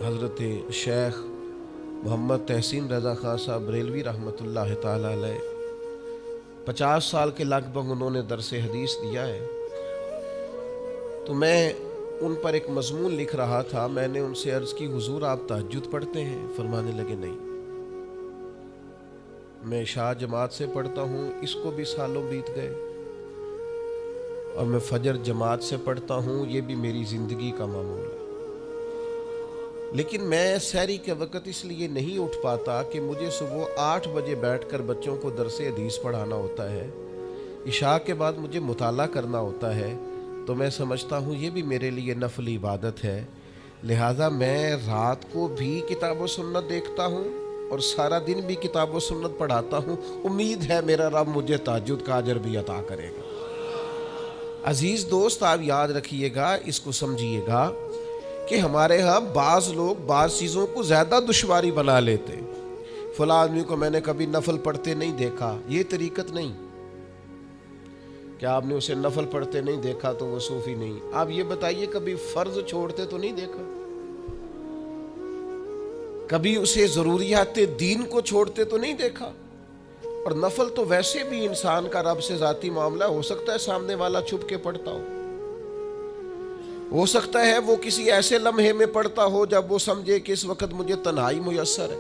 حضرت شیخ محمد تحسین رضا خان صاحب بریلوی رحمۃ اللہ تعالیٰ علیہ 50 سال کے لگ بھگ انہوں نے درس حدیث دیا ہے۔ تو میں ان پر ایک مضمون لکھ رہا تھا، میں نے ان سے عرض کی حضور آپ تہجد پڑھتے ہیں؟ فرمانے لگے نہیں، میں عشاء جماعت سے پڑھتا ہوں، اس کو بھی سالوں بیت گئے، اور میں فجر جماعت سے پڑھتا ہوں، یہ بھی میری زندگی کا معمول ہے، لیکن میں سحری کے وقت اس لیے نہیں اٹھ پاتا کہ مجھے صبح 8 بجے بیٹھ کر بچوں کو درس حدیث پڑھانا ہوتا ہے، عشاء کے بعد مجھے مطالعہ کرنا ہوتا ہے، تو میں سمجھتا ہوں یہ بھی میرے لیے نفل عبادت ہے، لہٰذا میں رات کو بھی کتاب و سنت دیکھتا ہوں اور سارا دن بھی کتاب و سنت پڑھاتا ہوں، امید ہے میرا رب مجھے تہجد کا اجر بھی عطا کرے گا۔ عزیز دوست، آپ یاد رکھیے گا، اس کو سمجھیے گا کہ ہمارے ہاں بعض لوگ بعض چیزوں کو زیادہ دشواری بنا لیتے ہیں۔ فلاں آدمی کو میں نے کبھی نفل پڑھتے نہیں دیکھا، یہ طریقت نہیں کہ آپ نے اسے نفل پڑھتے نہیں دیکھا تو وہ صوفی نہیں۔ آپ یہ بتائیے کبھی فرض چھوڑتے تو نہیں دیکھا، کبھی اسے ضروریات دین کو چھوڑتے تو نہیں دیکھا، اور نفل تو ویسے بھی انسان کا رب سے ذاتی معاملہ، ہو سکتا ہے سامنے والا چھپ کے پڑھتا ہو سکتا ہے وہ کسی ایسے لمحے میں پڑھتا ہو جب وہ سمجھے کہ اس وقت مجھے تنہائی میسر ہے۔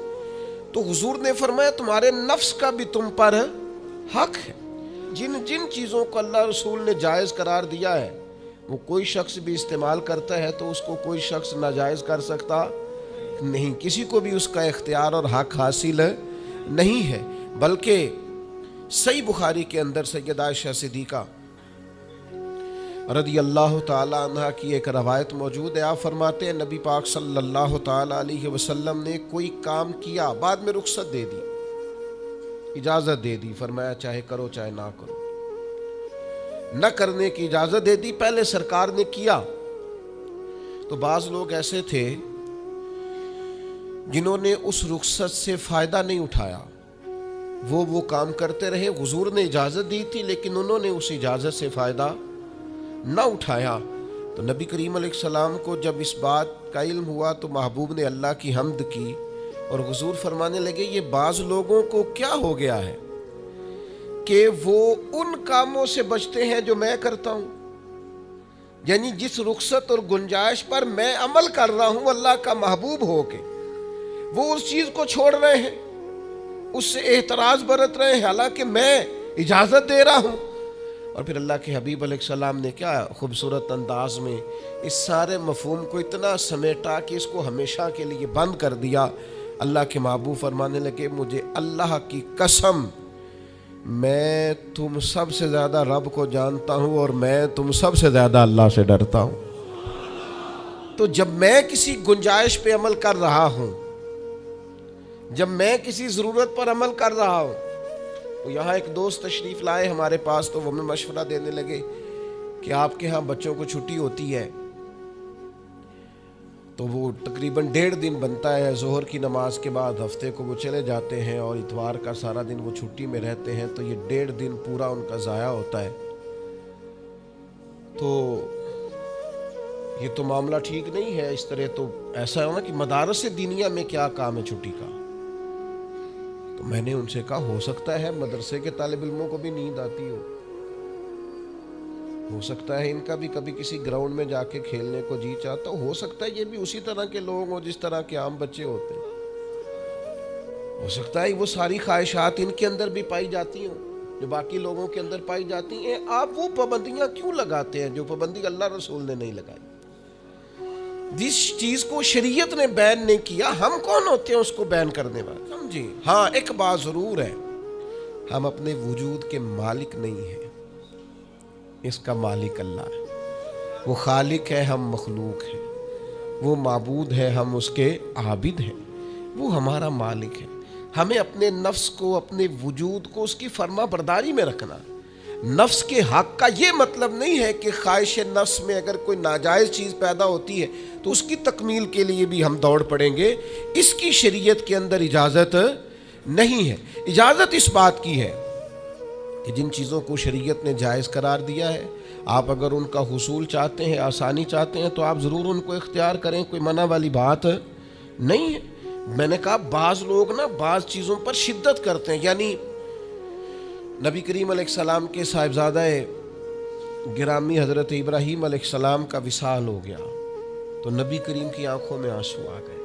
تو حضور نے فرمایا تمہارے نفس کا بھی تم پر حق ہے، جن جن چیزوں کو اللہ رسول نے جائز قرار دیا ہے وہ کوئی شخص بھی استعمال کرتا ہے تو اس کو کوئی شخص ناجائز کر سکتا نہیں، کسی کو بھی اس کا اختیار اور حق حاصل نہیں ہے۔ بلکہ صحیح بخاری کے اندر سیدہ عائشہ صدیقہ رضی اللہ تعالی عنہ کی ایک روایت موجود ہے، آپ فرماتے ہیں نبی پاک صلی اللہ تعالی علیہ وسلم نے کوئی کام کیا، بعد میں رخصت دے دی، اجازت دے دی، فرمایا چاہے کرو چاہے نہ کرو، نہ کرنے کی اجازت دے دی، پہلے سرکار نے کیا۔ تو بعض لوگ ایسے تھے جنہوں نے اس رخصت سے فائدہ نہیں اٹھایا، وہ کام کرتے رہے، حضور نے اجازت دی تھی لیکن انہوں نے اس اجازت سے فائدہ نہ اٹھایا۔ تو نبی کریم علیہ السلام کو جب اس بات کا علم ہوا تو محبوب نے اللہ کی حمد کی، اور حضور فرمانے لگے یہ بعض لوگوں کو کیا ہو گیا ہے کہ وہ ان کاموں سے بچتے ہیں جو میں کرتا ہوں، یعنی جس رخصت اور گنجائش پر میں عمل کر رہا ہوں اللہ کا محبوب ہو کے، وہ اس چیز کو چھوڑ رہے ہیں، اس سے احتراز برت رہے ہیں، حالانکہ میں اجازت دے رہا ہوں۔ اور پھر اللہ کے حبیب علیہ السلام نے کیا خوبصورت انداز میں اس سارے مفہوم کو اتنا سمیٹا کہ اس کو ہمیشہ کے لیے بند کر دیا۔ اللہ کے محبوب فرمانے لگے مجھے اللہ کی قسم، میں تم سب سے زیادہ رب کو جانتا ہوں اور میں تم سب سے زیادہ اللہ سے ڈرتا ہوں۔ تو جب میں کسی گنجائش پہ عمل کر رہا ہوں، جب میں کسی ضرورت پر عمل کر رہا ہوں، تو یہاں ایک دوست تشریف لائے ہمارے پاس، تو وہ ہمیں مشورہ دینے لگے کہ آپ کے ہاں بچوں کو چھٹی ہوتی ہے تو وہ تقریباً 1.5 دن بنتا ہے، ظہر کی نماز کے بعد ہفتے کو وہ چلے جاتے ہیں اور اتوار کا سارا دن وہ چھٹی میں رہتے ہیں، تو یہ 1.5 دن پورا ان کا ضائع ہوتا ہے۔ تو یہ تو معاملہ ٹھیک نہیں ہے، اس طرح تو ایسا ہے نا کہ مدارس دینیہ میں کیا کام ہے چھٹی کا؟ تو میں نے ان سے کہا ہو سکتا ہے مدرسے کے طالب علموں کو بھی نیند آتی ہو سکتا ہے ان کا بھی کبھی کسی گراؤنڈ میں جا کے کھیلنے کو جی چاہتا ہو سکتا ہے یہ بھی اسی طرح کے لوگ ہوں جس طرح کے عام بچے ہوتے ہیں، ہو سکتا ہے وہ ساری خواہشات ان کے اندر بھی پائی جاتی ہوں جو باقی لوگوں کے اندر پائی جاتی ہیں۔ آپ وہ پابندیاں کیوں لگاتے ہیں جو پابندی اللہ رسول نے نہیں لگائی؟ جس چیز کو شریعت نے بین نہیں کیا، ہم کون ہوتے ہیں اس کو بین کرنے والے؟ سمجھیں؟ ہاں ایک بات ضرور ہے، ہم اپنے وجود کے مالک نہیں ہیں، اس کا مالک اللہ ہے، وہ خالق ہے، ہم مخلوق ہیں، وہ معبود ہے، ہم اس کے عابد ہیں، وہ ہمارا مالک ہے۔ ہمیں اپنے نفس کو، اپنے وجود کو اس کی فرما برداری میں رکھنا۔ نفس کے حق کا یہ مطلب نہیں ہے کہ خواہش نفس میں اگر کوئی ناجائز چیز پیدا ہوتی ہے تو اس کی تکمیل کے لیے بھی ہم دوڑ پڑیں گے، اس کی شریعت کے اندر اجازت نہیں ہے۔ اجازت اس بات کی ہے کہ جن چیزوں کو شریعت نے جائز قرار دیا ہے، آپ اگر ان کا حصول چاہتے ہیں، آسانی چاہتے ہیں، تو آپ ضرور ان کو اختیار کریں، کوئی منع والی بات نہیں ہے. میں نے کہا بعض لوگ نا بعض چیزوں پر شدت کرتے ہیں. یعنی نبی کریم علیہ السلام کے صاحبزادہ گرامی حضرت ابراہیم علیہ السلام کا وصال ہو گیا تو نبی کریم کی آنکھوں میں آنسو آ گئے.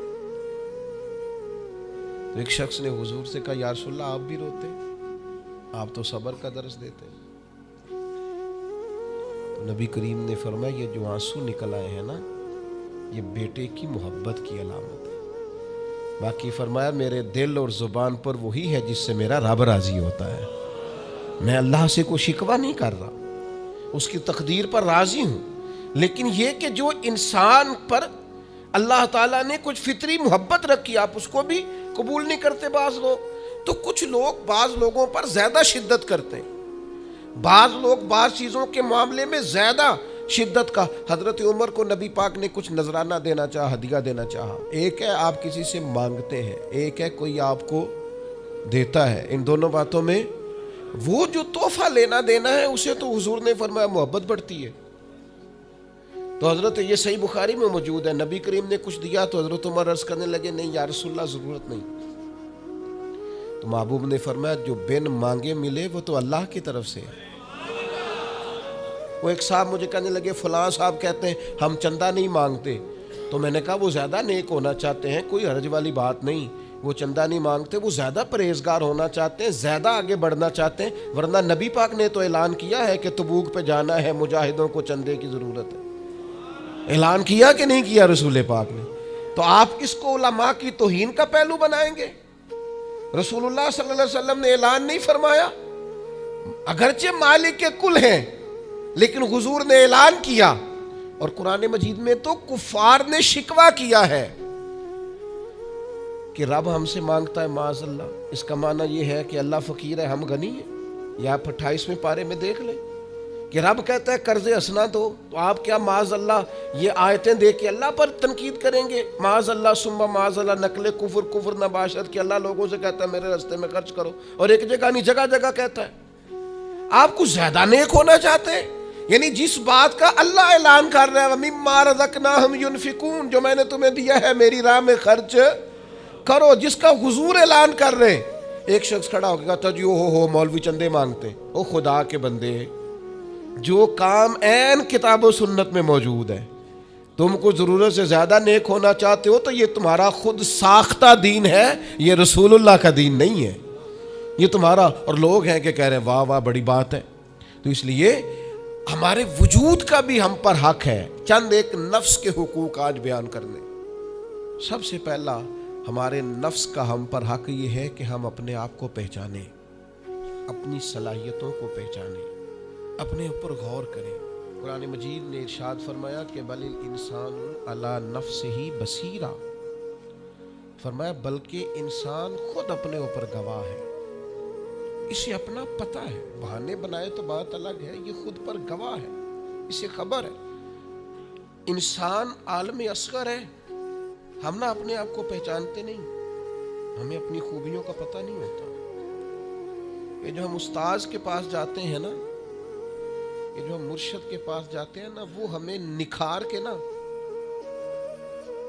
تو ایک شخص نے حضور سے کہا یا رسول اللہ آپ بھی روتے؟ آپ تو صبر کا درس دیتے. تو نبی کریم نے فرمایا یہ جو آنسو نکل آئے ہیں نا یہ بیٹے کی محبت کی علامت ہے. باقی فرمایا میرے دل اور زبان پر وہی ہے جس سے میرا رب راضی ہوتا ہے. میں اللہ سے کوئی شکوہ نہیں کر رہا, اس کی تقدیر پر راضی ہوں. لیکن یہ کہ جو انسان پر اللہ تعالیٰ نے کچھ فطری محبت رکھی آپ اس کو بھی قبول نہیں کرتے بعض لوگ. تو کچھ لوگ بعض لوگوں پر زیادہ شدت کرتے ہیں, بعض لوگ بعض چیزوں کے معاملے میں زیادہ شدت کا. حضرت عمر کو نبی پاک نے کچھ نذرانہ دینا چاہا, ہدیہ دینا چاہا. ایک ہے آپ کسی سے مانگتے ہیں, ایک ہے کوئی آپ کو دیتا ہے. ان دونوں باتوں میں وہ جو تحفہ لینا دینا ہے اسے تو حضور نے فرمایا محبت بڑھتی ہے. تو حضرت یہ صحیح بخاری میں موجود ہے, نبی کریم نے کچھ دیا تو حضرت عمر عرض کرنے لگے نہیں یا رسول اللہ ضرورت نہیں. تو محبوب نے فرمایا جو بن مانگے ملے وہ تو اللہ کی طرف سے ہے. وہ ایک صاحب مجھے کہنے لگے فلاں صاحب کہتے ہیں ہم چندہ نہیں مانگتے. تو میں نے کہا وہ زیادہ نیک ہونا چاہتے ہیں, کوئی حرج والی بات نہیں. وہ چندہ نہیں مانگتے, وہ زیادہ پرہیزگار ہونا چاہتے ہیں, زیادہ آگے بڑھنا چاہتے ہیں. ورنہ نبی پاک نے تو اعلان کیا ہے کہ تبوک پہ جانا ہے, مجاہدوں کو چندے کی ضرورت ہے. اعلان کیا کہ نہیں کیا رسول پاک نے؟ تو آپ اس کو علماء کی توہین کا پہلو بنائیں گے؟ رسول اللہ صلی اللہ علیہ وسلم نے اعلان نہیں فرمایا؟ اگرچہ مالک کے کل ہیں لیکن حضور نے اعلان کیا. اور قرآن مجید میں تو کفار نے شکوہ کیا ہے کہ رب ہم سے مانگتا ہے معاذ اللہ. اس کا معنی یہ ہے کہ اللہ فقیر ہے ہم غنی ہیں. یا آپ 28ویں پارے میں دیکھ لیں کہ رب کہتا ہے قرض حسنہ دو, تو آپ کیا معاذ اللہ یہ آیتیں دے کے اللہ پر تنقید کریں گے؟ معاذ اللہ ثم معاذ اللہ, نقل کفر نباشت کہ اللہ لوگوں سے کہتا ہے میرے راستے میں خرچ کرو, اور ایک جگہ نہیں جگہ جگہ کہتا ہے. آپ کچھ زیادہ نیک ہونا چاہتے ہیں. یعنی جس بات کا اللہ اعلان کر رہا ہے وَمِمَّا رَزَقْنَاهُمْ يُنْفِقُونَ, جو میں نے تمہیں دیا ہے میری راہ میں خرچ کرو, جس کا حضور اعلان کر رہے ہیں. ایک شخص کھڑا ہو کے کہتا جی ہو مولوی چندے مانگتے ہیں. او خدا کے بندے, جو کام عین کتاب و سنت میں موجود ہے, تم کو ضرورت سے زیادہ نیک ہونا چاہتے ہو تو یہ تمہارا خود ساختہ دین ہے, یہ رسول اللہ کا دین نہیں ہے, یہ تمہارا. اور لوگ ہیں کہ کہہ رہے ہیں واہ واہ بڑی بات ہے. تو اس لیے ہمارے وجود کا بھی ہم پر حق ہے. چند ایک نفس کے حقوق آج بیان کرنے. سب سے پہلا ہمارے نفس کا ہم پر حق یہ ہے کہ ہم اپنے آپ کو پہچانیں, اپنی صلاحیتوں کو پہچانیں, اپنے اوپر غور کریں. قرآن مجید نے ارشاد فرمایا کہ بل الانسان علی نفسہ بصیرہ, فرمایا بلکہ انسان خود اپنے اوپر گواہ ہے, اسے اپنا پتہ ہے. بہانے بنائے تو بات الگ ہے, یہ خود پر گواہ ہے, اسے خبر ہے. انسان عالم اصغر ہے, ہم نہ اپنے آپ کو پہچانتے نہیں, ہمیں اپنی خوبیوں کا پتہ نہیں ہوتا. یہ جو ہم استاذ کے پاس جاتے ہیں نا, یہ جو ہم مرشد کے پاس جاتے ہیں نا, وہ ہمیں نکھار کے نا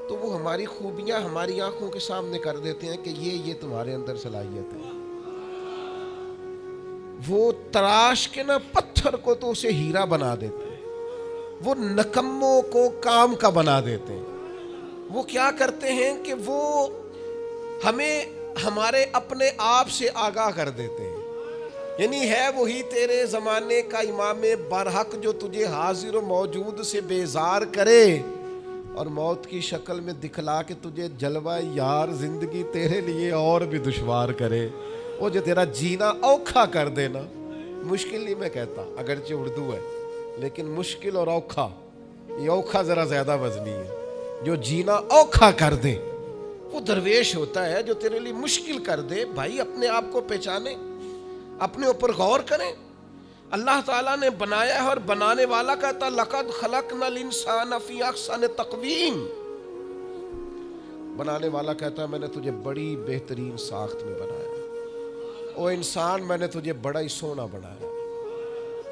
تو وہ ہماری خوبیاں ہماری آنکھوں کے سامنے کر دیتے ہیں کہ یہ تمہارے اندر صلاحیت ہے. وہ تراش کے نا پتھر کو تو اسے ہیرا بنا دیتے ہیں, وہ نکموں کو کام کا بنا دیتے ہیں. وہ کیا کرتے ہیں کہ وہ ہمیں ہمارے اپنے آپ سے آگاہ کر دیتے ہیں. یعنی ہے وہی تیرے زمانے کا امام برحق جو تجھے حاضر و موجود سے بیزار کرے اور موت کی شکل میں دکھلا کے تجھے جلوہ یار زندگی تیرے لیے اور بھی دشوار کرے. وہ جو تیرا جینا اوکھا کر دینا, مشکل نہیں میں کہتا, اگرچہ اردو ہے لیکن مشکل اور اوکھا, یہ اوکھا ذرا زیادہ وزنی ہے. جو جینا اوکھا کر دے وہ درویش ہوتا ہے, جو تیرے لیے مشکل کر دے. بھائی اپنے آپ کو پہچانے, اپنے اوپر غور کریں. اللہ تعالیٰ نے بنایا ہے اور بنانے والا کہتا لقد خلقنا الانسان فی احسن تقویم. بنانے والا کہتا ہے میں نے تجھے بڑی بہترین ساخت میں بنایا. او انسان میں نے تجھے بڑا ہی سونا بنایا.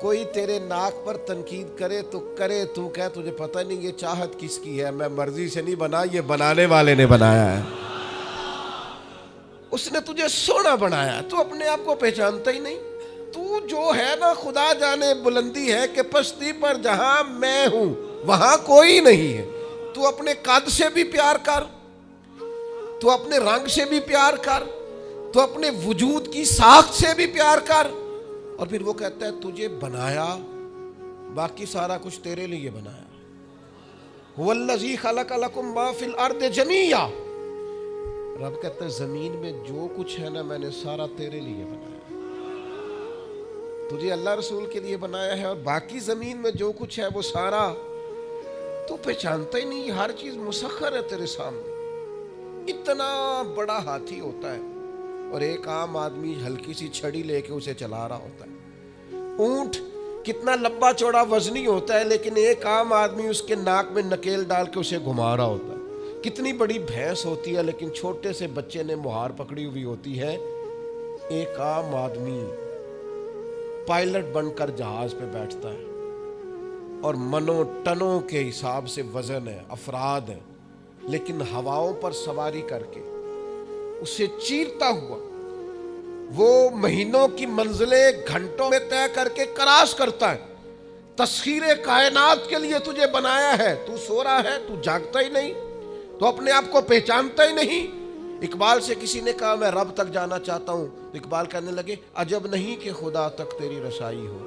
کوئی تیرے ناک پر تنقید کرے تو کرے، تو کہ تجھے پتہ نہیں یہ چاہت کس کی ہے، میں مرضی سے نہیں بنا، یہ بنانے والے نے بنایا ہے۔ اس نے تجھے سونا بنایا، تو اپنے آپ کو پہچانتا ہی نہیں۔ تو جو ہے نا، خدا جانے بلندی ہے کہ پستی پر جہاں میں ہوں وہاں کوئی نہیں ہے۔ تو اپنے قد سے بھی پیار کر، تو اپنے رنگ سے بھی پیار کر، تو اپنے وجود کی ساخت سے بھی پیار کر۔ اور پھر وہ کہتا ہے تجھے بنایا، باقی سارا کچھ تیرے لیے بنایا۔ هو الذی خلق لکم ما فی الارض جمیعا، رب کہتا ہے زمین میں جو کچھ ہے نا میں نے سارا تیرے لیے بنایا، تجھے اللہ رسول کے لیے بنایا ہے، اور باقی زمین میں جو کچھ ہے وہ سارا تو پہچانتا ہی نہیں، ہر چیز مسخر ہے تیرے سامنے۔ اتنا بڑا ہاتھی ہوتا ہے اور ایک عام آدمی ہلکی سی چھڑی لے کے اسے چلا رہا ہوتا ہے۔ اونٹ کتنا لمبا چوڑا وزنی ہوتا ہے لیکن ایک عام آدمی اس کے ناک میں نکیل ڈال کے اسے گھما رہا ہوتا ہے۔ کتنی بڑی بھینس ہوتی ہے لیکن چھوٹے سے بچے نے مہار پکڑی ہوئی ہوتی ہے۔ ایک عام آدمی پائلٹ بن کر جہاز پہ بیٹھتا ہے اور منوں ٹنوں کے حساب سے وزن ہے، افراد ہیں، لیکن ہواؤں پر سواری کر کے اسے چیرتا ہوا وہ مہینوں کی منزلیں گھنٹوں میں طے کر کے کراس کرتا ہے۔ تسخیر کائنات کے لیے تجھے بنایا ہے، تو سو رہا ہے، تو جاگتا ہی نہیں، تو اپنے آپ کو پہچانتا ہی نہیں۔ اقبال سے کسی نے کہا میں رب تک جانا چاہتا ہوں، تو اقبال کہنے لگے عجب نہیں کہ خدا تک تیری رسائی ہو،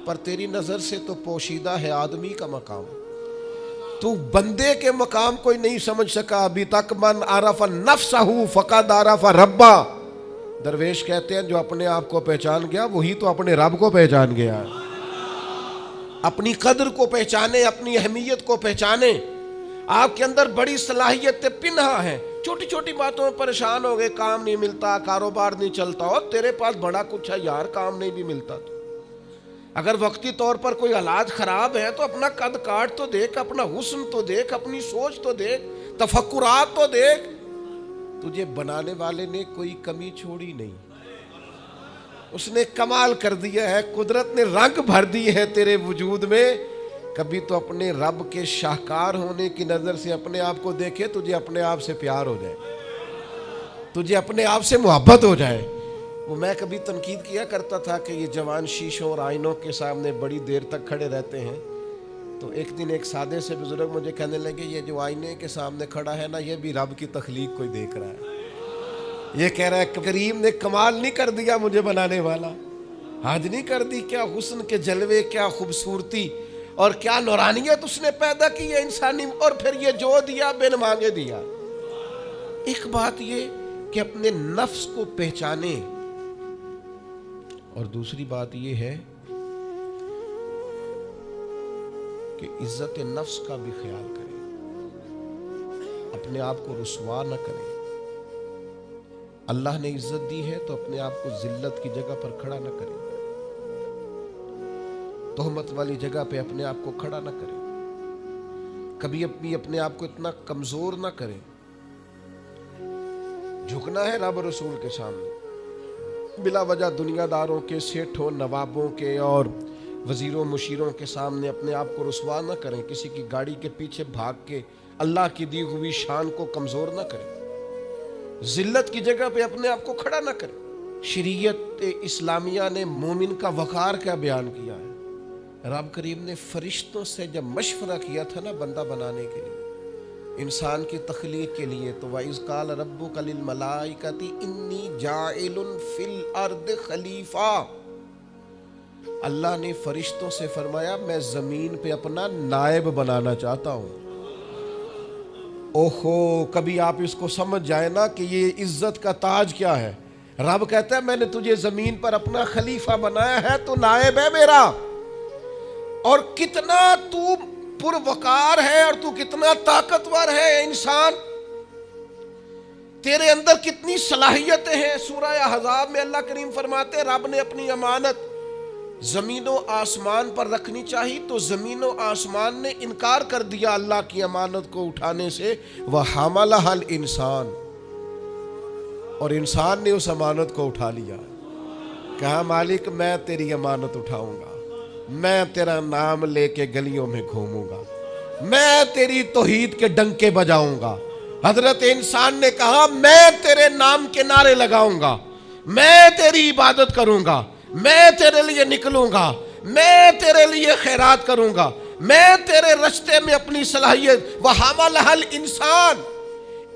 پر تیری نظر سے تو پوشیدہ ہے آدمی کا مقام، تو بندے کے مقام کوئی نہیں سمجھ سکا ابھی تک۔ من عرف نفسہ فقد عرف ربا، درویش کہتے ہیں جو اپنے آپ کو پہچان گیا وہی تو اپنے رب کو پہچان گیا۔ اپنی قدر کو پہچانے، اپنی اہمیت کو پہچانے۔ آپ کے اندر بڑی صلاحیتیں پنہا ہیں، چھوٹی چھوٹی باتوں میں پریشان ہو گئے، کام نہیں ملتا، کاروبار نہیں چلتا، اور تیرے پاس بڑا کچھ ہے یار، کام نہیں بھی ملتا۔ تو اگر وقتی طور پر کوئی حالات خراب ہے تو اپنا قد کاٹ تو دیکھ، اپنا حسن تو دیکھ، اپنی سوچ تو دیکھ، تفکرات تو دیکھ۔ تجھے بنانے والے نے کوئی کمی چھوڑی نہیں، اس نے کمال کر دیا ہے، قدرت نے رنگ بھر دی ہے تیرے وجود میں۔ کبھی تو اپنے رب کے شاہکار ہونے کی نظر سے اپنے آپ کو دیکھے، تجھے اپنے آپ سے پیار ہو جائے، تجھے اپنے آپ سے محبت ہو جائے۔ وہ میں کبھی تنقید کیا کرتا تھا کہ یہ جوان شیشوں اور آئینوں کے سامنے بڑی دیر تک کھڑے رہتے ہیں، تو ایک دن ایک سادے سے بزرگ مجھے کہنے لگے یہ جو آئینے کے سامنے کھڑا ہے نا، یہ بھی رب کی تخلیق کوئی دیکھ رہا ہے، یہ کہہ رہا ہے کریم نے کمال نہیں کر دیا مجھے بنانے والا، حد نہیں کر دی، کیا حسن کے جلوے، کیا خوبصورتی اور کیا نورانیت اس نے پیدا کی ہے انسانی، اور پھر یہ جو دیا بن مانگے دیا۔ ایک بات یہ کہ اپنے نفس کو پہچانے، اور دوسری بات یہ ہے کہ عزت نفس کا بھی خیال کریں، اپنے آپ کو رسوا نہ کریں۔ اللہ نے عزت دی ہے تو اپنے آپ کو ذلت کی جگہ پر کھڑا نہ کریں، تہمت والی جگہ پہ اپنے آپ کو کھڑا نہ کریں، کبھی اپنے آپ کو اتنا کمزور نہ کریں۔ جھکنا ہے رب رسول کے سامنے، بلا وجہ دنیا داروں کے، سیٹھوں، نوابوں کے اور وزیروں مشیروں کے سامنے اپنے آپ کو رسوا نہ کریں، کسی کی گاڑی کے پیچھے بھاگ کے اللہ کی دی ہوئی شان کو کمزور نہ کریں، ذلت کی جگہ پہ اپنے آپ کو کھڑا نہ کریں۔ شریعت اسلامیہ نے مومن کا وقار کیا بیان کیا ہے؟ رب کریم نے فرشتوں سے جب مشورہ کیا تھا نا بندہ بنانے کے لیے، انسان کی تخلیق کے لیے، تو وَإِذْ قَالَ رَبُّكَ لِلْمَلَائِكَةِ إِنِّي جَاعِلٌ فِي الْأَرْضِ خلیفہ، اللہ نے فرشتوں سے فرمایا میں زمین پہ اپنا نائب بنانا چاہتا ہوں۔ اوہو، کبھی آپ اس کو سمجھ جائیں نا کہ یہ عزت کا تاج کیا ہے۔ رب کہتا ہے میں نے تجھے زمین پر اپنا خلیفہ بنایا ہے، تو نائب ہے میرا، اور کتنا تو پروقار ہے اور تو کتنا طاقتور ہے انسان، تیرے اندر کتنی صلاحیتیں ہیں۔ سورہ احزاب میں اللہ کریم فرماتے ہیں رب نے اپنی امانت زمین و آسمان پر رکھنی چاہی تو زمین و آسمان نے انکار کر دیا اللہ کی امانت کو اٹھانے سے، وَحَمَلَهَا الْإِنسان، اور انسان نے اس امانت کو اٹھا لیا، کہا مالک میں تیری امانت اٹھاؤں گا۔ میں تیرا نام لے کے گلیوں میں گھوموں گا، میں تیری توحید کے ڈنکے بجاؤں گا۔ حضرت انسان نے کہا میں تیرے نام کے نعرے لگاؤں گا، میں تیری عبادت کروں گا، میں تیرے لیے نکلوں گا، میں تیرے لیے خیرات کروں گا، میں تیرے رستے میں اپنی صلاحیت۔ وَحَمَلَهَا الْإِنسان،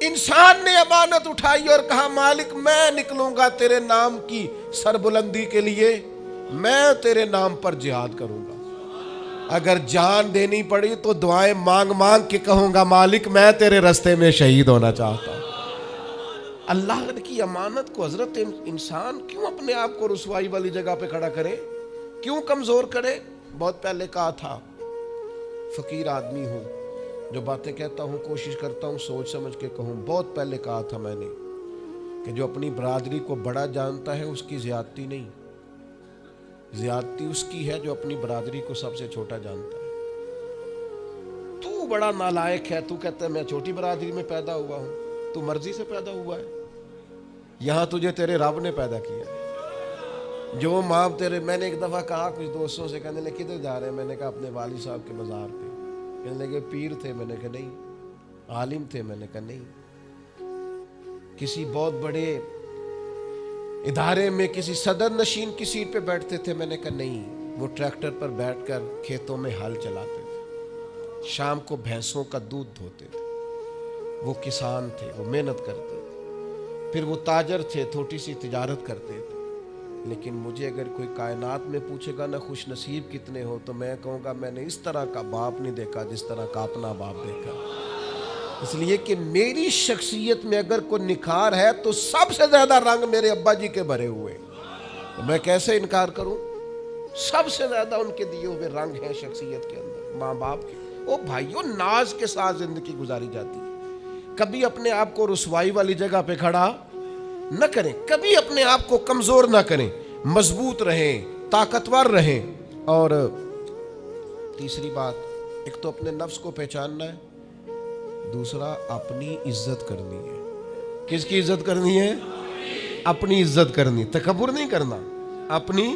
انسان نے امانت اٹھائی اور کہا مالک میں نکلوں گا تیرے نام کی سربلندی کے لیے، میں تیرے نام پر جہاد کروں گا۔ اگر جان دینی پڑی تو دعائیں مانگ مانگ کے کہوں گا مالک میں تیرے رستے میں شہید ہونا چاہتا ہوں۔ اللہ کی امانت کو حضرت انسان کیوں اپنے آپ کو رسوائی والی جگہ پہ کھڑا کرے، کیوں کمزور کرے؟ بہت پہلے کہا تھا، فقیر آدمی ہوں، جو باتیں کہتا ہوں کوشش کرتا ہوں سوچ سمجھ کے کہوں۔ بہت پہلے کہا تھا میں نے کہ جو اپنی برادری کو بڑا جانتا ہے اس کی زیادتی نہیں، زیادتی اس کی ہے جو اپنی برادری کو سب سے چھوٹا جانتا ہے۔ تو بڑا نالائق ہے، تو کہتا ہے میں چھوٹی برادری میں پیدا ہوا ہوں، تو مرضی سے پیدا ہوا ہے، یہاں تجھے تیرے رب نے پیدا کیا ہے۔ جو ماں تیرے، میں نے ایک دفعہ کہا کچھ دوستوں سے، کہنے لگے کدھر جا رہے ہیں؟ میں نے کہا اپنے والد صاحب کے مزار پہ۔ کہنے لگے پیر تھے؟ میں نے کہا نہیں۔ عالم تھے؟ میں نے کہا نہیں۔ کسی بہت بڑے ادارے میں کسی صدر نشین کی سیٹ پہ بیٹھتے تھے؟ میں نے کہا نہیں۔ وہ ٹریکٹر پر بیٹھ کر کھیتوں میں ہل چلاتے تھے، شام کو بھینسوں کا دودھ دھوتے تھے، وہ کسان تھے، وہ محنت کرتے تھے، پھر وہ تاجر تھے، تھوڑی سی تجارت کرتے تھے۔ لیکن مجھے اگر کوئی کائنات میں پوچھے گا نا خوش نصیب کتنے ہو، تو میں کہوں گا میں نے اس طرح کا باپ نہیں دیکھا جس طرح کا اپنا باپ دیکھا۔ اس لیے کہ میری شخصیت میں اگر کوئی نکھار ہے تو سب سے زیادہ رنگ میرے ابا جی کے بھرے ہوئے، تو میں کیسے انکار کروں؟ سب سے زیادہ ان کے دیے ہوئے رنگ ہیں شخصیت کے اندر، ماں باپ کے۔ او بھائیوں، ناز کے ساتھ زندگی گزاری جاتی ہے، کبھی اپنے آپ کو رسوائی والی جگہ پہ کھڑا نہ کریں، کبھی اپنے آپ کو کمزور نہ کریں، مضبوط رہیں، طاقتور رہیں۔ اور تیسری بات، ایک تو اپنے نفس کو پہچاننا ہے، دوسرا اپنی عزت کرنی ہے۔ کس کی عزت کرنی ہے؟ اپنی عزت کرنی، تکبر نہیں کرنا، اپنی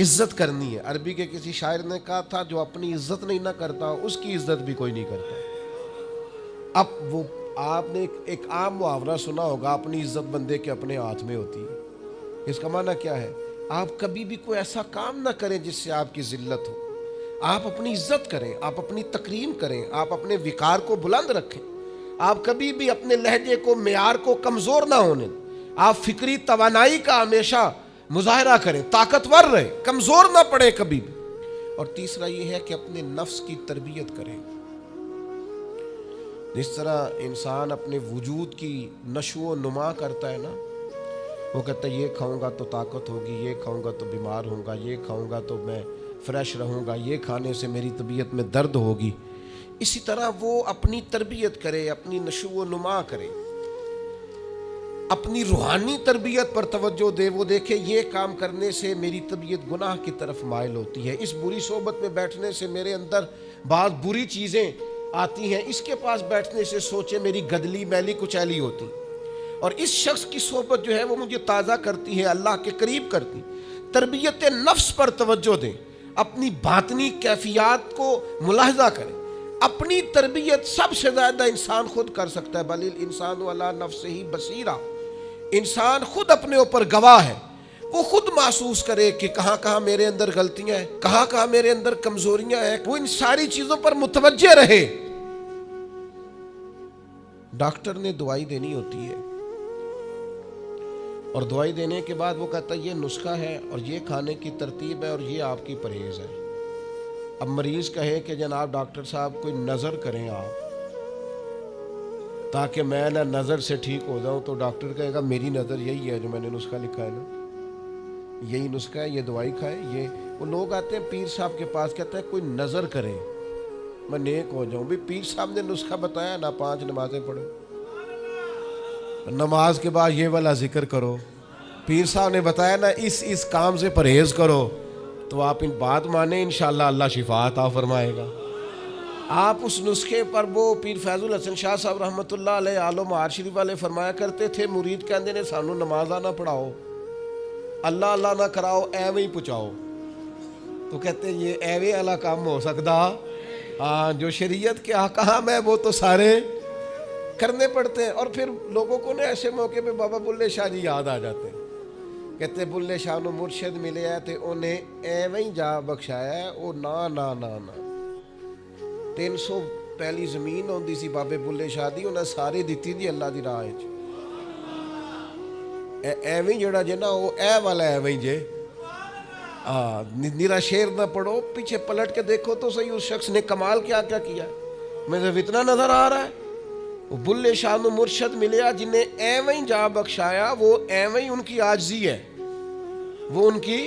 عزت کرنی ہے۔ عربی کے کسی شاعر نے کہا تھا جو اپنی عزت نہیں نہ کرتا اس کی عزت بھی کوئی نہیں کرتا۔ اب وہ آپ نے ایک عام محاورہ سنا ہوگا، اپنی عزت بندے کے اپنے ہاتھ میں ہوتی ہے۔ اس کا معنی کیا ہے؟ آپ کبھی بھی کوئی ایسا کام نہ کریں جس سے آپ کی ذلت ہو، آپ اپنی عزت کریں، آپ اپنی تکریم کریں، آپ اپنے وقار کو بلند رکھیں، آپ کبھی بھی اپنے لہجے کو، معیار کو کمزور نہ ہونے دیں، آپ فکری توانائی کا ہمیشہ مظاہرہ کریں، طاقتور رہیں، کمزور نہ پڑیں کبھی بھی۔ اور تیسرا یہ ہے کہ اپنے نفس کی تربیت کریں۔ جس طرح انسان اپنے وجود کی نشو و نما کرتا ہے نا، وہ کہتا ہے یہ کھاؤں گا تو طاقت ہوگی، یہ کھاؤں گا تو بیمار ہوں گا، یہ کھاؤں گا تو میں فریش رہوں گا، یہ کھانے سے میری طبیعت میں درد ہوگی۔ اسی طرح وہ اپنی تربیت کرے، اپنی نشو و نما کرے، اپنی روحانی تربیت پر توجہ دے۔ وہ دیکھے یہ کام کرنے سے میری طبیعت گناہ کی طرف مائل ہوتی ہے، اس بری صحبت میں بیٹھنے سے میرے اندر بعض بری چیزیں آتی ہیں، اس کے پاس بیٹھنے سے سوچے میری گدلی میلی کچیلی ہوتی، اور اس شخص کی صحبت جو ہے وہ مجھے تازہ کرتی ہے، اللہ کے قریب کرتی۔ تربیت نفس پر توجہ دیں، اپنی باطنی کیفیات کو ملاحظہ کریں۔ اپنی تربیت سب سے زیادہ انسان خود کر سکتا ہے، بل الانسان علی نفسہ بصیرہ، انسان خود اپنے اوپر گواہ ہے، وہ خود محسوس کرے کہ کہاں کہاں میرے اندر غلطیاں ہیں، کہاں کہاں میرے اندر کمزوریاں ہیں، وہ ان ساری چیزوں پر متوجہ رہے۔ ڈاکٹر نے دوائی دینی ہوتی ہے، اور دوائی دینے کے بعد وہ کہتا ہے یہ نسخہ ہے اور یہ کھانے کی ترتیب ہے اور یہ آپ کی پرہیز ہے۔ اب مریض کہے کہ جناب ڈاکٹر صاحب کوئی نظر کریں آپ تاکہ میں نہ نظر سے ٹھیک ہو جاؤں، تو ڈاکٹر کہے گا میری نظر یہی ہے جو میں نے نسخہ لکھا ہے نا، یہی نسخہ ہے، یہ دوائی کھائے۔ یہ وہ لوگ آتے ہیں پیر صاحب کے پاس، کہتے ہیں کوئی نظر کرے میں نیک ہو جاؤں۔ بھی پیر صاحب نے نسخہ بتایا نا، 5 نمازیں پڑھو، نماز کے بعد یہ والا ذکر کرو، پیر صاحب نے بتایا نا اس کام سے پرہیز کرو، تو آپ ان بات مانیں، انشاءاللہ اللہ شفا عطا فرمائے گا۔ آپ اس نسخے پر، وہ پیر فیض الحسن شاہ صاحب رحمۃ اللہ علیہ آل و معاد شریف والے فرمایا کرتے تھے، مرید کہندے نے سانو نمازاں نہ پڑھاؤ، اللہ اللہ نہ کراؤ، ایویں ہی پہنچاؤ۔ تو تو کہتے ہیں یہ ایوے والا کام ہو سکتا؟ ہاں، جو شریعت کے احکام ہے وہ تو سارے کرنے پڑتے ہیں۔ اور پھر لوگوں کو نا ایسے موقع پہ بابا بلے شاہ جی یاد آ جاتے ہیں، کہتے بلے شاہ نو مرشد ملے ہے تے انہیں ایویں ہی جا بخشایا ہے، وہ نا 300 پہلی زمین ہوندی سی بابے بلے شاہ دی، انہیں ساری دیتی دی اللہ دی راہ وچ۔ ایویں جڑا جے نا وہ اے والا ایویں جے، نیرا شیر نہ پڑھو، پیچھے پلٹ کے دیکھو تو صحیح اس شخص نے کمال کیا کیا کیا ہے۔ مجھے اتنا نظر آ رہا ہے وہ بلے شاہ نو مرشد ملیا جنہیں ایویں جا بخشایا، وہ ایویں ان کی عاجزی ہے، وہ ان کی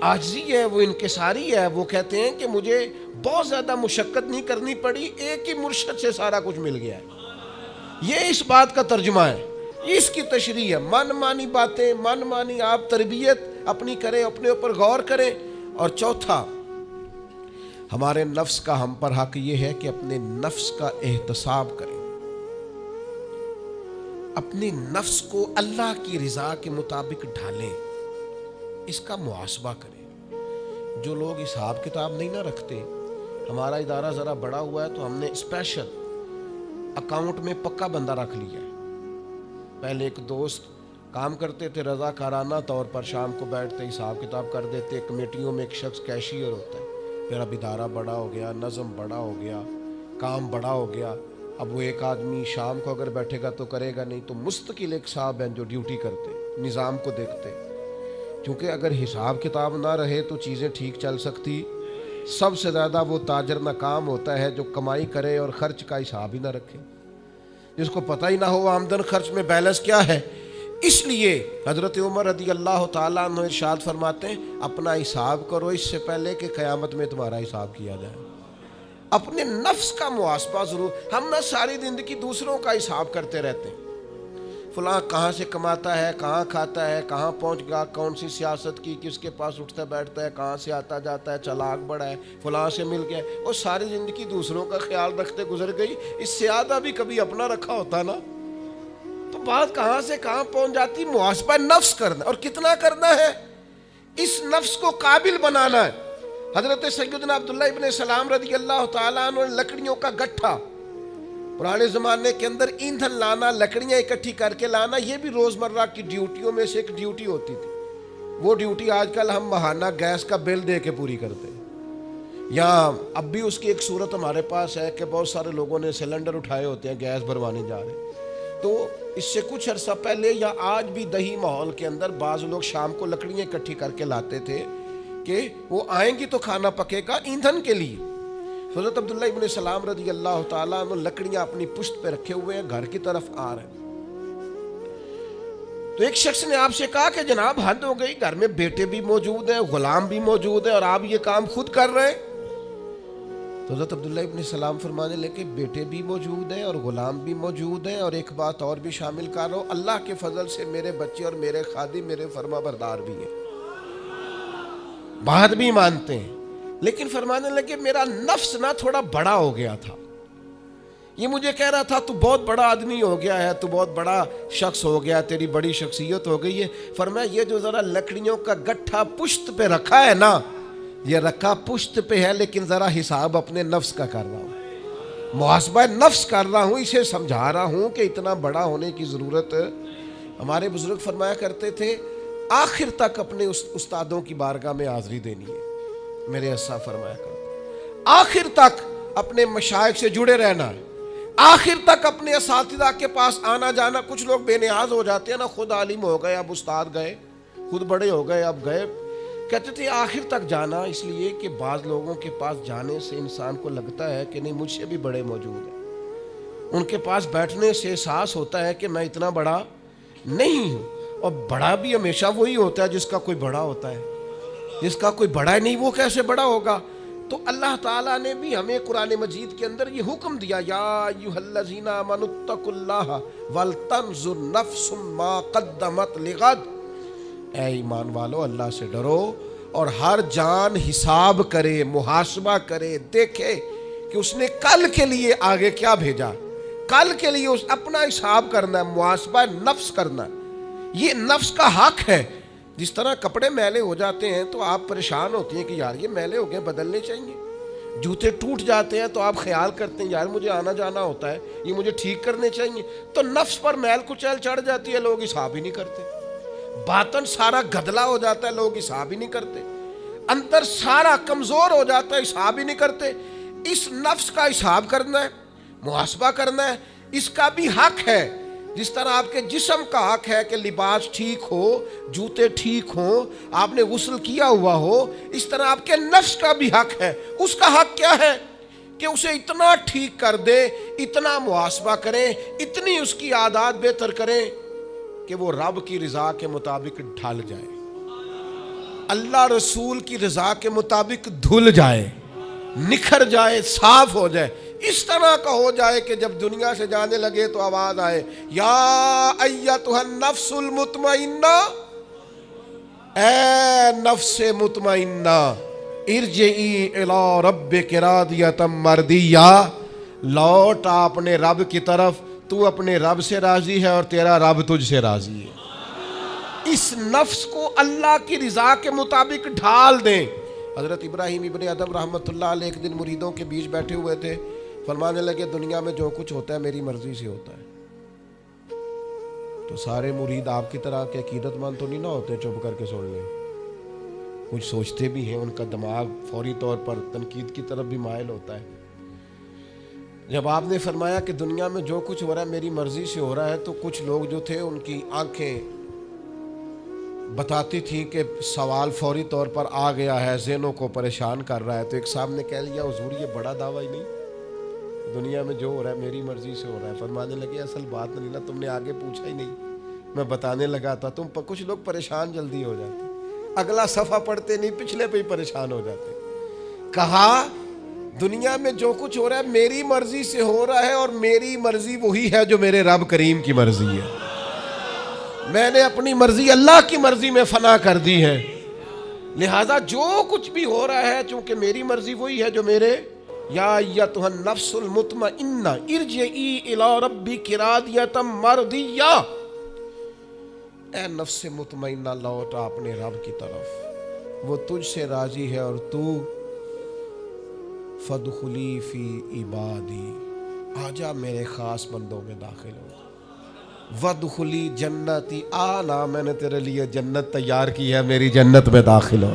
عاجزی ہے، وہ انکساری ہے۔ وہ کہتے ہیں کہ مجھے بہت زیادہ مشقت نہیں کرنی پڑی، ایک ہی مرشد سے سارا کچھ مل گیا ہے۔ یہ اس بات کا ترجمہ ہے، اس کی تشریح ہے۔ من مانی باتیں، من مانی آپ تربیت اپنی کریں، اپنے اوپر غور کریں۔ اور چوتھا، ہمارے نفس کا ہم پر حق یہ ہے کہ اپنے نفس کا احتساب کریں، اپنے نفس کو اللہ کی رضا کے مطابق ڈھالیں، اس کا محاسبہ کریں۔ جو لوگ حساب کتاب نہیں نہ رکھتے، ہمارا ادارہ ذرا بڑا ہوا ہے تو ہم نے اسپیشل اکاؤنٹ میں پکا بندہ رکھ لیا ہے۔ پہلے ایک دوست کام کرتے تھے رضاکارانہ طور پر، شام کو بیٹھتے حساب کتاب کر دیتے، کمیٹیوں میں ایک شخص کیشیئر ہوتا ہے۔ پھر اب ادارہ بڑا ہو گیا، نظم بڑا ہو گیا، کام بڑا ہو گیا، اب وہ ایک آدمی شام کو اگر بیٹھے گا تو کرے گا نہیں، تو مستقل ایک صاحب ہیں جو ڈیوٹی کرتے، نظام کو دیکھتے، کیونکہ اگر حساب کتاب نہ رہے تو چیزیں ٹھیک چل سکتی۔ سب سے زیادہ وہ تاجر ناکام ہوتا ہے جو کمائی کرے اور خرچ کا حساب ہی نہ رکھے، جس کو پتہ ہی نہ ہو آمدن خرچ میں بیلنس کیا ہے۔ اس لیے حضرت عمر رضی اللہ تعالیٰ عنہ ارشاد فرماتے ہیں، اپنا حساب کرو اس سے پہلے کہ قیامت میں تمہارا حساب کیا جائے۔ اپنے نفس کا محاسبہ ضرور۔ ہم نہ ساری زندگی دوسروں کا حساب کرتے رہتے ہیں، فلاں کہاں سے کماتا ہے، کہاں کھاتا ہے، کہاں پہنچ گیا، کون سی سیاست کی، کس کے پاس اٹھتا بیٹھتا ہے، کہاں سے آتا جاتا ہے، چلاک بڑا ہے، فلاں سے مل گیا۔ اور ساری زندگی دوسروں کا خیال رکھتے گزر گئی، اس سے زیادہ بھی کبھی اپنا رکھا ہوتا نا تو بات کہاں سے کہاں پہنچ جاتی۔ محاسبہ نفس کرنا، اور کتنا کرنا ہے، اس نفس کو قابل بنانا ہے۔ حضرت سیدنا عبداللہ ابن سلام رضی اللہ تعالیٰ عنہ لکڑیوں کا گٹھا، پرانے زمانے کے اندر ایندھن لانا، لکڑیاں اکٹھی کر کے لانا، یہ بھی روزمرہ کی ڈیوٹیوں میں سے ایک ڈیوٹی ہوتی تھی۔ وہ ڈیوٹی آج کل ہم ماہانہ گیس کا بل دے کے پوری کرتے ہیں، یا اب بھی اس کی ایک صورت ہمارے پاس ہے کہ بہت سارے لوگوں نے سلنڈر اٹھائے ہوتے ہیں، گیس بھروانے جا رہے ہیں۔ تو اس سے کچھ عرصہ پہلے یا آج بھی دیہی ماحول کے اندر بعض لوگ شام کو لکڑیاں اکٹھی کر کے لاتے تھے کہ وہ آئیں گی تو کھانا پکے گا ایندھن کے لیے۔ حضرت عبداللہ ابن سلام رضی اللہ تعالیٰ عنہ لکڑیاں اپنی پشت پہ رکھے ہوئے ہیں، گھر کی طرف آ رہے ہیں۔ تو ایک شخص نے آپ سے کہا کہ جناب حد ہو گئی، گھر میں بیٹے بھی موجود ہیں، غلام بھی موجود ہیں، اور آپ یہ کام خود کر رہے ہیں۔ تو حضرت عبداللہ ابن سلام فرمانے لگے، بیٹے بھی موجود ہیں اور غلام بھی موجود ہیں، اور ایک بات اور بھی شامل کر رہا ہوں، اللہ کے فضل سے میرے بچے اور میرے خادم میرے فرما بردار بھی ہیں، بات بھی مانتے ہیں۔ لیکن فرمانے لگے میرا نفس نہ تھوڑا بڑا ہو گیا تھا، یہ مجھے کہہ رہا تھا تو بہت بڑا آدمی ہو گیا ہے، تو بہت بڑا شخص ہو گیا، تیری بڑی شخصیت ہو گئی ہے۔ فرمایا یہ جو ذرا لکڑیوں کا گٹھا پشت پہ رکھا ہے نا، یہ رکھا پشت پہ ہے، لیکن ذرا حساب اپنے نفس کا کر رہا ہوں، محاسبہ نفس کر رہا ہوں، اسے سمجھا رہا ہوں کہ اتنا بڑا ہونے کی ضرورت۔ ہمارے بزرگ فرمایا کرتے تھے آخر تک اپنے استادوں کی بارگاہ میں حاضری دینی ہے۔ میرے اسا فرمایا کرتے آخر تک اپنے مشائخ سے جڑے رہنا ہے، آخر تک اپنے اساتذہ کے پاس آنا جانا۔ کچھ لوگ بے نیاز ہو جاتے ہیں نا، خود عالم ہو گئے اب استاد گئے، خود بڑے ہو گئے اب گئے، کہتے تھے آخر تک جانا، اس لیے کہ بعض لوگوں کے پاس جانے سے انسان کو لگتا ہے کہ نہیں مجھ سے بھی بڑے موجود ہیں، ان کے پاس بیٹھنے سے احساس ہوتا ہے کہ میں اتنا بڑا نہیں ہوں۔ اور بڑا بھی ہمیشہ وہی ہوتا ہے جس کا کوئی بڑا ہوتا ہے، جس کا کوئی بڑا نہیں وہ کیسے بڑا ہوگا۔ تو اللہ تعالیٰ نے بھی ہمیں قرآن مجید کے اندر یہ حکم دیا، یا ایھا الذین آمنوا اتقوا اللہ ولتنظر نفس ما قدمت لغد، اے ایمان والو اللہ سے ڈرو اور ہر جان حساب کرے، محاسبہ کرے، دیکھے کہ اس نے کل کے لیے آگے کیا بھیجا، کل کے لیے اس اپنا حساب کرنا ہے، محاسبہ نفس کرنا ہے۔ یہ نفس کا حق ہے جس طرح کپڑے میلے ہو جاتے ہیں تو آپ پریشان ہوتی ہیں کہ یار یہ میلے ہو گئے بدلنے چاہیے، جوتے ٹوٹ جاتے ہیں تو آپ خیال کرتے ہیں یار مجھے آنا جانا ہوتا ہے یہ مجھے ٹھیک کرنے چاہیے، تو نفس پر میل کچیل چڑھ جاتی ہے، لوگ حساب ہی نہیں کرتے، باطن سارا گدلا ہو جاتا ہے، لوگ حساب ہی نہیں کرتے، اندر سارا کمزور ہو جاتا ہے، حساب ہی نہیں کرتے۔ اس نفس کا حساب کرنا ہے، محاسبہ کرنا ہے، اس کا بھی حق ہے، جس طرح آپ کے جسم کا حق ہے کہ لباس ٹھیک ہو، جوتے ٹھیک ہوں، آپ نے غسل کیا ہوا ہو، اس طرح آپ کے نفس کا بھی حق ہے۔ اس کا حق کیا ہے کہ اسے اتنا ٹھیک کر دے، اتنا محاسبہ کریں، اتنی اس کی عادات بہتر کریں کہ وہ رب کی رضا کے مطابق ڈھل جائے، اللہ رسول کی رضا کے مطابق دھل جائے، نکھر جائے، صاف ہو جائے، اس طرح کا ہو جائے کہ جب دنیا سے جانے لگے تو آواز آئے یا ایتھا النفس المطمئنہ، اے نفس مطمئنہ ارجعی الی ربک راضیۃ مرضیہ، لوٹ اپنے رب کی طرف، تو اپنے رب سے راضی ہے اور تیرا رب تجھ سے راضی ہے۔ اس نفس کو اللہ کی رضا کے مطابق ڈھال دیں۔ حضرت ابراہیم ابن ادم رحمۃ اللہ علیہ ایک دن مریدوں کے بیچ بیٹھے ہوئے تھے، فرمانے لگے دنیا میں جو کچھ ہوتا ہے میری مرضی سے ہوتا ہے۔ تو سارے مرید آپ کی طرح کے عقیدت مند تو نہیں نہ ہوتے چپ کر کے سن لیں، کچھ سوچتے بھی ہیں، ان کا دماغ فوری طور پر تنقید کی طرف بھی مائل ہوتا ہے۔ جب آپ نے فرمایا کہ دنیا میں جو کچھ ہو رہا ہے میری مرضی سے ہو رہا ہے، تو کچھ لوگ جو تھے ان کی آنکھیں بتاتی تھی کہ سوال فوری طور پر آ گیا ہے، ذہنوں کو پریشان کر رہا ہے۔ تو ایک صاحب نے کہہ لیا حضور یہ بڑا دعویٰ ہی نہیں، دنیا میں جو ہو رہا ہے میری مرضی سے ہو رہا ہے۔ فرمانے لگے اصل بات نہیں نا، تم نے آگے پوچھا ہی نہیں، میں بتانے لگا تھا، تم کچھ لوگ پریشان جلدی ہو جاتے، اگلا صفحہ پڑھتے نہیں پچھلے پہ ہی پریشان ہو جاتے۔ کہا دنیا میں جو کچھ ہو رہا ہے میری مرضی سے ہو رہا ہے، اور میری مرضی وہی ہے جو میرے رب کریم کی مرضی ہے، میں نے اپنی مرضی اللہ کی مرضی میں فنا کر دی ہے، لہذا جو کچھ بھی ہو رہا ہے چونکہ میری مرضی وہی ہے جو میرے یا ایتھا النفس المطمئنہ ارجعی الی ربک راضیۃ مرضیہ، اے نفس مطمئنہ لوٹ اپنے رب کی طرف، وہ تجھ سے راضی ہے، اور تو فادخلی فی عبادی، آجا میرے خاص بندوں میں داخل ہو، وادخلی جنتی، آنا میں نے تیرے لیے جنت تیار کی ہے، میری جنت میں داخل ہو۔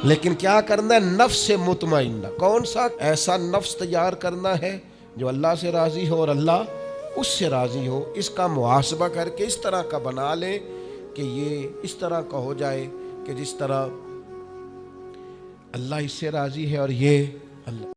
لیکن کیا کرنا ہے؟ نفس مطمئنہ، کون سا؟ ایسا نفس تیار کرنا ہے جو اللہ سے راضی ہو اور اللہ اس سے راضی ہو۔ اس کا محاسبہ کر کے اس طرح کا بنا لیں کہ یہ اس طرح کا ہو جائے کہ جس طرح اللہ اس سے راضی ہے اور یہ اللہ